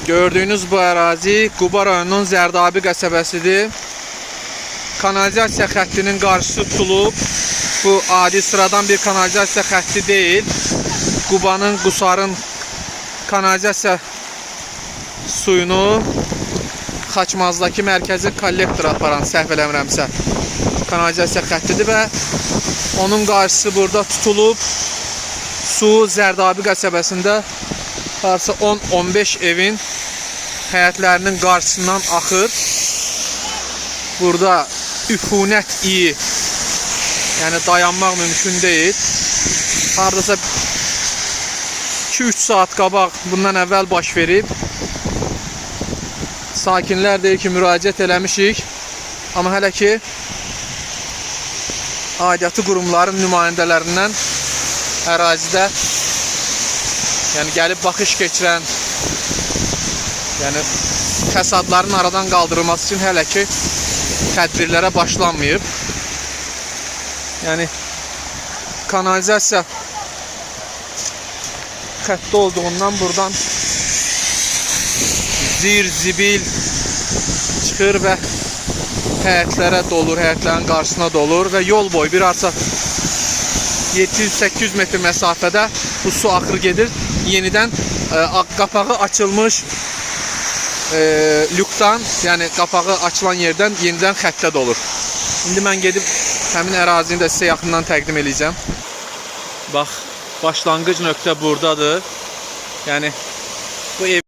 Gördüyünüz bu ərazi Quba rayonunun Zərdabi qəsəbəsidir. Kanalizasiya xəttinin qarşısı tutulub. Bu adi sıradan bir kanalizasiya xətti deyil. Qubanın, Qusarın kanalizasiya suyunu Xaçmazdakı mərkəzi kollektora aparan, səhv eləmirəmsə, kanalizasiya xəttidir və onun qarşısı burada tutulub. Su Zərdabi qəsəbəsində varsa 10-15 evin həyətlərinin qarşısından axır. Burada üfunət iyi, yəni dayanmaq mümkün deyil. Haradasa 2-3 saat qabaq bundan əvvəl baş verib. Sakinlər deyir ki, müraciət eləmişik, amma hələ ki aidiyyatı qurumların nümayəndələrindən ərazidə, yəni gəlib baxış keçirən, yəni fəsadların aradan qaldırılması üçün hələ ki tədbirlərə başlanmayıb. Yəni kanalizasiya xətti olduğundan buradan zir, zibil çıxır və həyətlərə dolur, həyətlərin qarşısına dolur və yol boyu bir arsa 700-800 metr məsafədə bu su axır gedir. Yenidən qapağı açılmış lükdan, yəni qapağı açılan yerdən yenidən xəttə dolur. İndi mən gedib həmin ərazini də sizə yaxından təqdim edəcəm. Bax, başlanğıc nöqtə buradadır. Yəni bu ev